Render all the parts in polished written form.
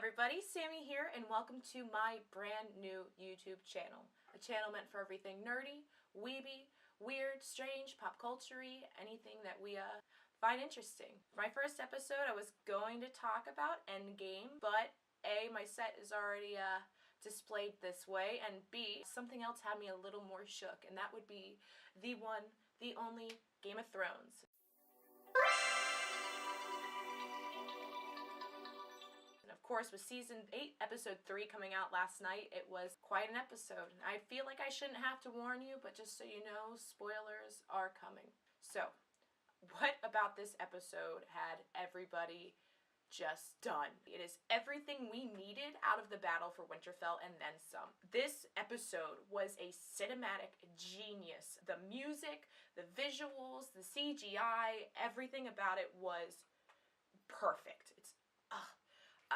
everybody, Sammy here, and welcome to my brand new YouTube channel. A channel meant for everything nerdy, weeby, weird, strange, pop culture-y, anything that we find interesting. For my first episode, I was going to talk about Endgame, but A, my set is already displayed this way, and B, something else had me a little more shook, and that would be the one, the only Game of Thrones. Of course, with season 8, episode 3 coming out last night, it was quite an episode. I feel like I shouldn't have to warn you, but just so you know, spoilers are coming. So, what about this episode had everybody just done? It is everything we needed out of the battle for Winterfell and then some. This episode was a cinematic genius. The music, the visuals, the CGI, everything about it was perfect.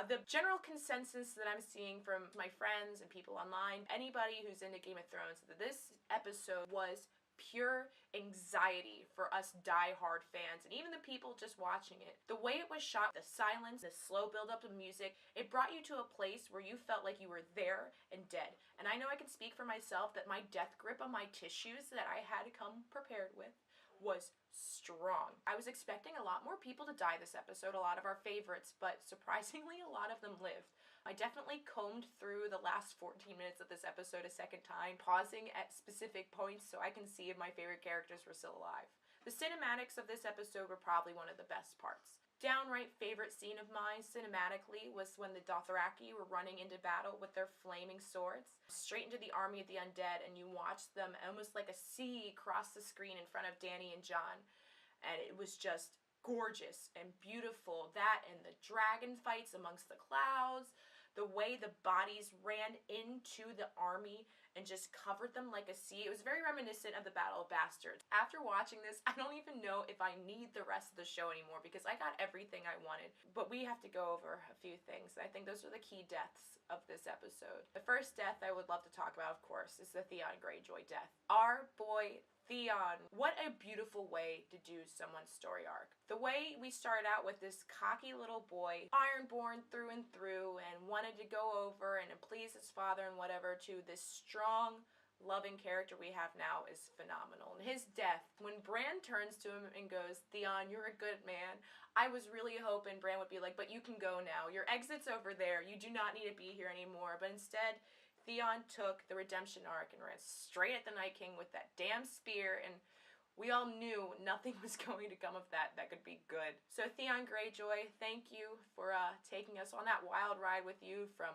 The general consensus that I'm seeing from my friends and people online, anybody who's into Game of Thrones, that this episode was pure anxiety for us die-hard fans and even the people just watching it. The way it was shot, the silence, the slow build-up of music, it brought you to a place where you felt like you were there and dead. And I know I can speak for myself that my death grip on my tissues that I had to come prepared with was strong. I was expecting a lot more people to die this episode, a lot of our favorites, but surprisingly a lot of them lived. I definitely combed through the last 14 minutes of this episode a second time, pausing at specific points so I can see if my favorite characters were still alive. The cinematics of this episode were probably one of the best parts. Downright favorite scene of mine cinematically was when the Dothraki were running into battle with their flaming swords straight into the army of the undead, and you watched them almost like a sea cross the screen in front of Dany and Jon, and it was just gorgeous and beautiful. That and the dragon fights amongst the clouds, the way the bodies ran into the army and just covered them like a sea. It was very reminiscent of the Battle of Bastards. After watching this, I don't even know if I need the rest of the show anymore because I got everything I wanted. But we have to go over a few things. I think those are the key deaths of this episode. The first death I would love to talk about, of course, is the Theon Greyjoy death. Our boy Theon, what a beautiful way to do someone's story arc. The way we started out with this cocky little boy, ironborn through and through, and wanted to go over and please his father and whatever, to this strong, loving character we have now is phenomenal. And his death, when Bran turns to him and goes, "Theon, you're a good man," I was really hoping Bran would be like, "But you can go now. Your exit's over there. You do not need to be here anymore." But instead, Theon took the redemption arc and ran straight at the Night King with that damn spear, and we all knew nothing was going to come of that could be good. So Theon Greyjoy, thank you for taking us on that wild ride with you, from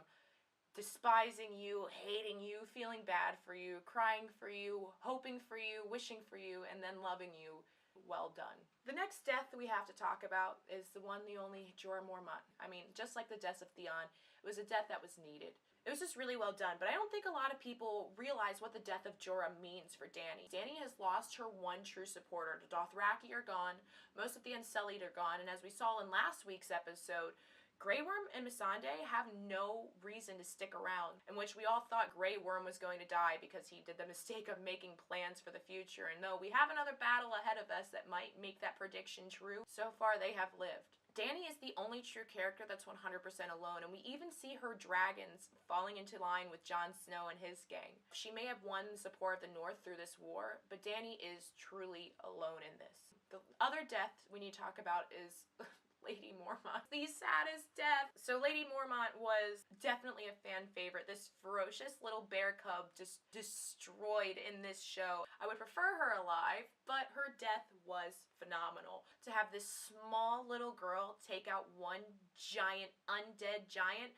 despising you, hating you, feeling bad for you, crying for you, hoping for you, wishing for you, and then loving you. Well done. The next death we have to talk about is the one, the only Jorah Mormont. I mean, just like the death of Theon, it was a death that was needed. It was just really well done, but I don't think a lot of people realize what the death of Jorah means for Dany. Dany has lost her one true supporter. The Dothraki are gone, most of the Unsullied are gone, and as we saw in last week's episode, Grey Worm and Missandei have no reason to stick around, in which we all thought Grey Worm was going to die because he did the mistake of making plans for the future, and though we have another battle ahead of us that might make that prediction true, so far they have lived. Dany is the only true character that's 100% alone, and we even see her dragons falling into line with Jon Snow and his gang. She may have won the support of the North through this war, but Dany is truly alone in this. The other death we need to talk about is Lady Mormont. The saddest death. So Lady Mormont was definitely a fan favorite. This ferocious little bear cub just destroyed in this show. I would prefer her alive, but her death was phenomenal. To have this small little girl take out one giant undead giant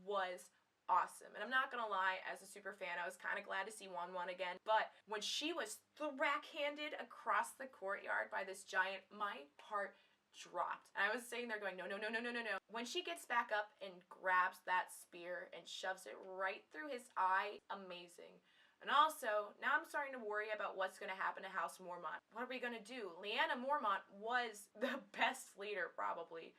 was awesome. And I'm not gonna lie, as a super fan, I was kind of glad to see Wan again, but when she was thwack-handed across the courtyard by this giant, my heart dropped. And I was sitting there going, no, no, no, no, no, no, no. When she gets back up and grabs that spear and shoves it right through his eye, amazing. And also, now I'm starting to worry about what's going to happen to House Mormont. What are we going to do? Lyanna Mormont was the best leader, probably.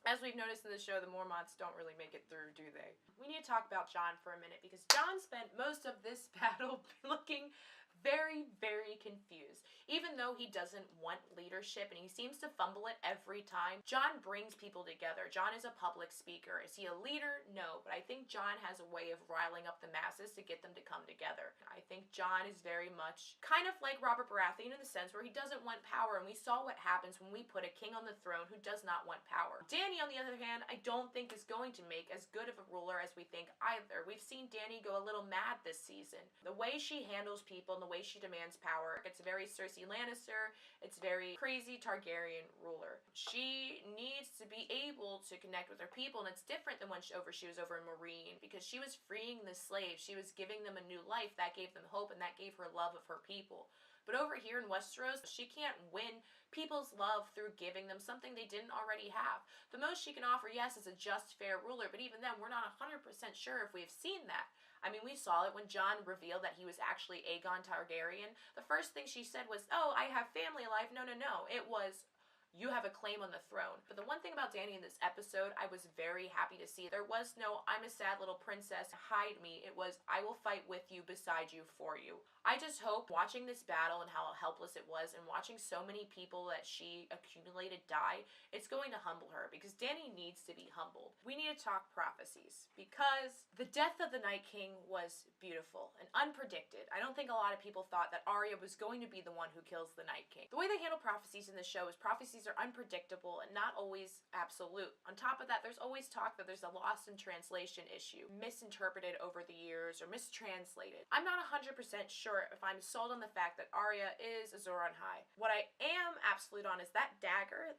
As we've noticed in the show, the Mormonts don't really make it through, do they? We need to talk about Jon for a minute, because Jon spent most of this battle looking very, very confused. Even though he doesn't want leadership and he seems to fumble it every time, Jon brings people together. Jon is a public speaker. Is he a leader? No, but I think Jon has a way of riling up the masses to get them to come together. I think Jon is very much kind of like Robert Baratheon in the sense where he doesn't want power, and we saw what happens when we put a king on the throne who does not want power. Dany, on the other hand, I don't think is going to make as good of a ruler as we think either. We've seen Dany go a little mad this season. The way she handles people and the way she demands power, it's very Cersei Lannister, it's very crazy Targaryen ruler. She needs to be able to connect with her people, and it's different than when she was over in Meereen, because she was freeing the slaves, she was giving them a new life, that gave them hope, and that gave her love of her people. But over here in Westeros, she can't win people's love through giving them something they didn't already have. The most she can offer, yes, is a just, fair ruler, but even then, we're not 100% sure if we've seen that. I mean, we saw it when Jon revealed that he was actually Aegon Targaryen. The first thing she said was, oh, I have family life. No, no, no. It was, you have a claim on the throne. But the one thing about Dany in this episode, I was very happy to see. There was no, I'm a sad little princess, hide me. It was, I will fight with you, beside you, for you. I just hope, watching this battle and how helpless it was, and watching so many people that she accumulated die, it's going to humble her, because Dany needs to be humbled. We need to talk prophecies, because the death of the Night King was beautiful and unpredicted. I don't think a lot of people thought that Arya was going to be the one who kills the Night King. The way they handle prophecies in the show is prophecies are unpredictable and not always absolute. On top of that, there's always talk that there's a lost in translation issue, misinterpreted over the years or mistranslated. I'm not 100% sure if I'm sold on the fact that Arya is Azor Ahai. What I am absolute on is that dagger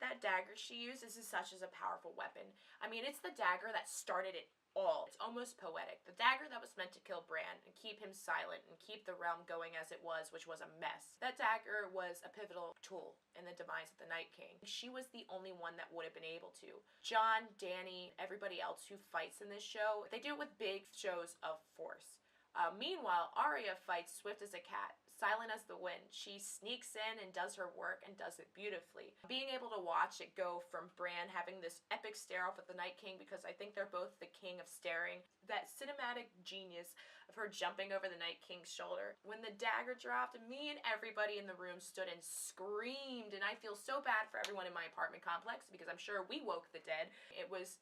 she uses is such as a powerful weapon. I mean, it's the dagger that started it all. It's almost poetic. The dagger that was meant to kill Bran and keep him silent and keep the realm going as it was, which was a mess. That dagger was a pivotal tool in the demise of the Night King. She was the only one that would have been able to. Jon, Dany, everybody else who fights in this show, they do it with big shows of force. Meanwhile, Arya fights swift as a cat, silent as the wind. She sneaks in and does her work and does it beautifully. Being able to watch it go from Bran having this epic stare-off with the Night King, because I think they're both the king of staring, that cinematic genius of her jumping over the Night King's shoulder. When the dagger dropped, me and everybody in the room stood and screamed, and I feel so bad for everyone in my apartment complex, because I'm sure we woke the dead. It was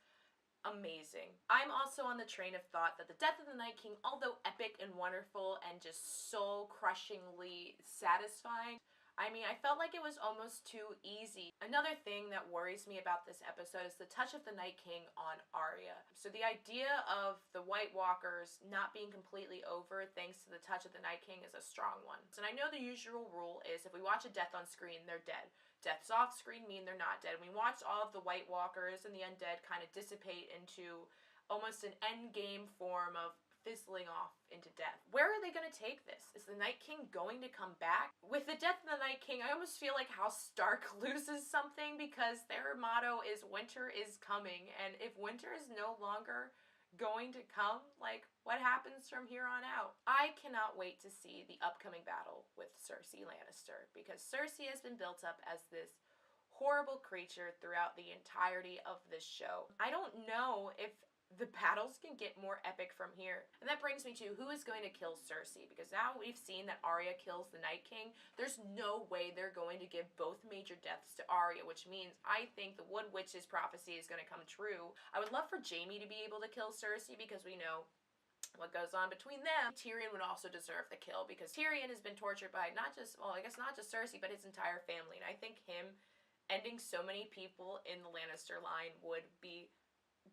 amazing. I'm also on the train of thought that the death of the Night King, although epic and wonderful and just soul-crushingly satisfying, I mean, I felt like it was almost too easy. Another thing that worries me about this episode is the touch of the Night King on Arya. So the idea of the White Walkers not being completely over thanks to the touch of the Night King is a strong one. And I know the usual rule is if we watch a death on screen, they're dead. Deaths off screen mean they're not dead. We watched all of the White Walkers and the undead kind of dissipate into almost an endgame form of fizzling off into death. Where are they going to take this? Is the Night King going to come back? With the death of the Night King, I almost feel like House Stark loses something, because their motto is winter is coming, and if winter is no longer going to come, like, what happens from here on out? I cannot wait to see the upcoming battle with Cersei Lannister, because Cersei has been built up as this horrible creature throughout the entirety of this show. I don't know if the battles can get more epic from here. And that brings me to who is going to kill Cersei, because now we've seen that Arya kills the Night King. There's no way they're going to give both major deaths to Arya, which means I think the Wood Witch's prophecy is going to come true. I would love for Jaime to be able to kill Cersei, because we know what goes on between them. Tyrion would also deserve the kill, because Tyrion has been tortured by not just Cersei, but his entire family. And I think him ending so many people in the Lannister line would be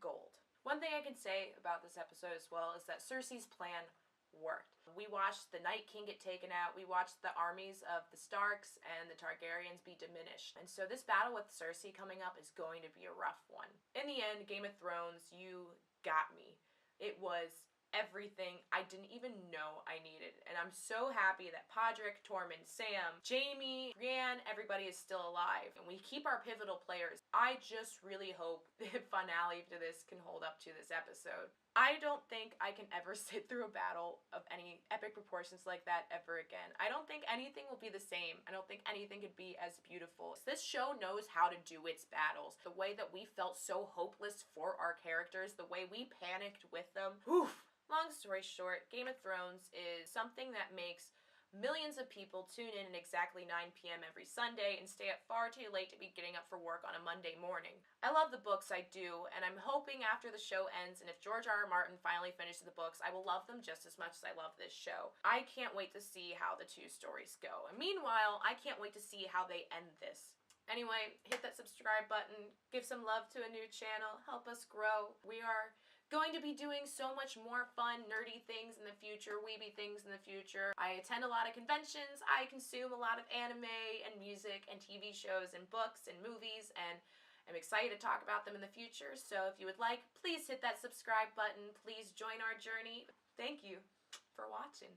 gold. One thing I can say about this episode as well is that Cersei's plan worked. We watched the Night King get taken out. We watched the armies of the Starks and the Targaryens be diminished. And so this battle with Cersei coming up is going to be a rough one. In the end, Game of Thrones, you got me. It was everything I didn't even know I needed. And I'm so happy that Podrick, Tormund, Sam, Jaime, Brienne, everybody is still alive. And we keep our pivotal players. I just really hope the finale to this can hold up to this episode. I don't think I can ever sit through a battle of any epic proportions like that ever again. I don't think anything will be the same. I don't think anything could be as beautiful. This show knows how to do its battles. The way that we felt so hopeless for our characters, the way we panicked with them. Oof. Long story short, Game of Thrones is something that makes millions of people tune in at exactly 9 p.m. every Sunday and stay up far too late to be getting up for work on a Monday morning. I love the books, I do, and I'm hoping after the show ends and if George R. R. Martin finally finishes the books, I will love them just as much as I love this show. I can't wait to see how the two stories go. And meanwhile, I can't wait to see how they end this. Anyway, hit that subscribe button, give some love to a new channel, help us grow. We are going to be doing so much more fun, nerdy things in the future, weeby things in the future. I attend a lot of conventions, I consume a lot of anime and music and TV shows and books and movies, and I'm excited to talk about them in the future. So if you would like, please hit that subscribe button. Please join our journey. Thank you for watching.